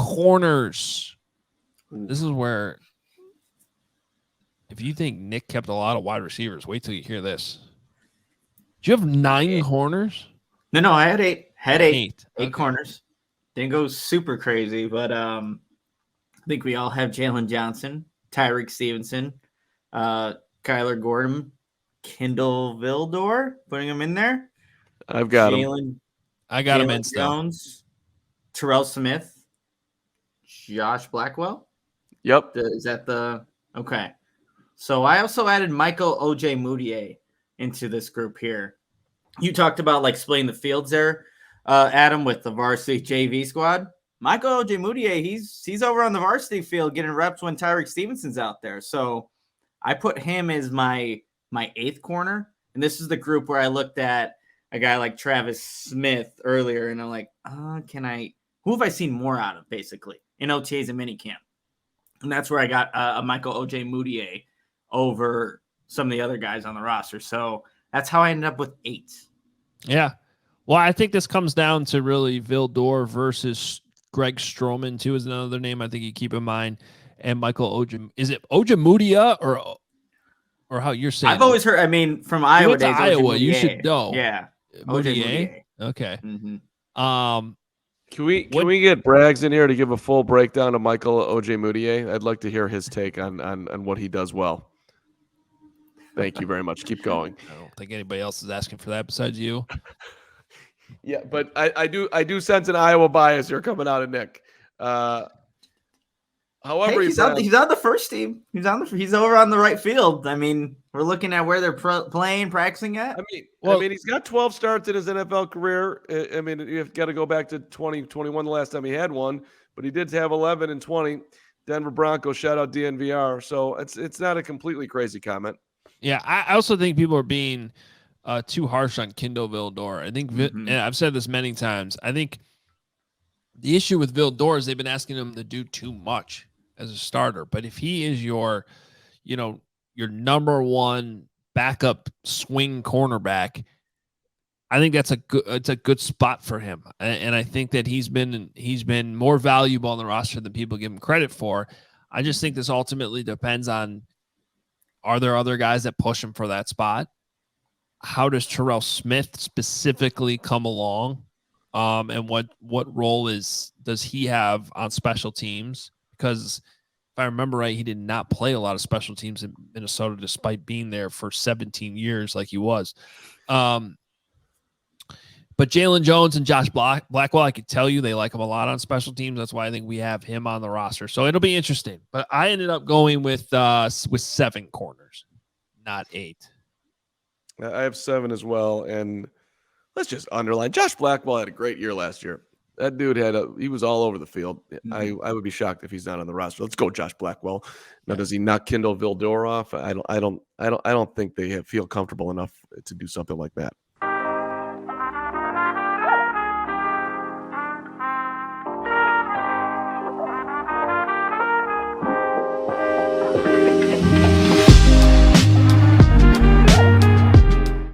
corners. This is where, if you think Nick kept a lot of wide receivers, wait till you hear this. Do you have 9 corners? No, I had 8. Eight Okay. corners. Didn't go super crazy, but I think we all have Jalen Johnson, Tyrique Stevenson, Kyler Gordon, Kindle Vildor, putting him in there. I've got him. I got him in still. Jones, Terrell Smith, Josh Blackwell. Yep. Is that the – okay. So I also added Michael O.J. Moutier into this group here. You talked about like splitting the fields there, Adam, with the varsity JV squad. Michael O.J. Moutier, he's over on the varsity field getting reps when Tyrique Stevenson's out there. So I put him as my 8th corner. And this is the group where I looked at a guy like Travis Smith earlier, and I'm like, who have I seen more out of, basically, in OTAs and minicamp? And that's where I got a Michael O.J. Moutier over some of the other guys on the roster. So that's how I ended up with 8. Yeah. Well, I think this comes down to really Vildor versus Greg Stroman, too, is another name I think you keep in mind. And Michael Oja. Is it Ojemudia or how you're saying? I've always heard, I mean, from Iowa days. Iowa, you should know. Yeah. Moutier. Okay. Mm-hmm. Can we get Braggs in here to give a full breakdown of Michael O.J. Moutier? I'd like to hear his take on what he does well. Thank you very much. Keep going. I don't think anybody else is asking for that besides you. Yeah, but I do sense an Iowa bias here coming out of Nick. However, he's on the first team. He's over on the right field. I mean, we're looking at where they're playing, practicing at. I mean, he's got 12 starts in his NFL career. I mean, you've got to go back to 2021, the last time he had one, but he did have 11 and 20. Denver Broncos, shout out DNVR. So it's not a completely crazy comment. Yeah, I also think people are being too harsh on Kindle Vildor. I think, and I've said this many times, I think the issue with Vildor is they've been asking him to do too much as a starter. But if he is your number one backup swing cornerback, I think it's a good spot for him. And I think that he's been more valuable on the roster than people give him credit for. I just think this ultimately depends on, are there other guys that push him for that spot? How does Terrell Smith specifically come along? And what role does he have on special teams? Because if I remember right, he did not play a lot of special teams in Minnesota despite being there for 17 years like he was. But Jalen Jones and Josh Blackwell, I could tell you they like him a lot on special teams. That's why I think we have him on the roster. So it'll be interesting. But I ended up going with 7 corners, not 8. I have 7 as well. And let's just underline, Josh Blackwell had a great year last year. That dude he was all over the field. Mm-hmm. I would be shocked if he's not on the roster. Let's go, Josh Blackwell. Now, does he knock Kindle Vildor off? I don't think they feel comfortable enough to do something like that.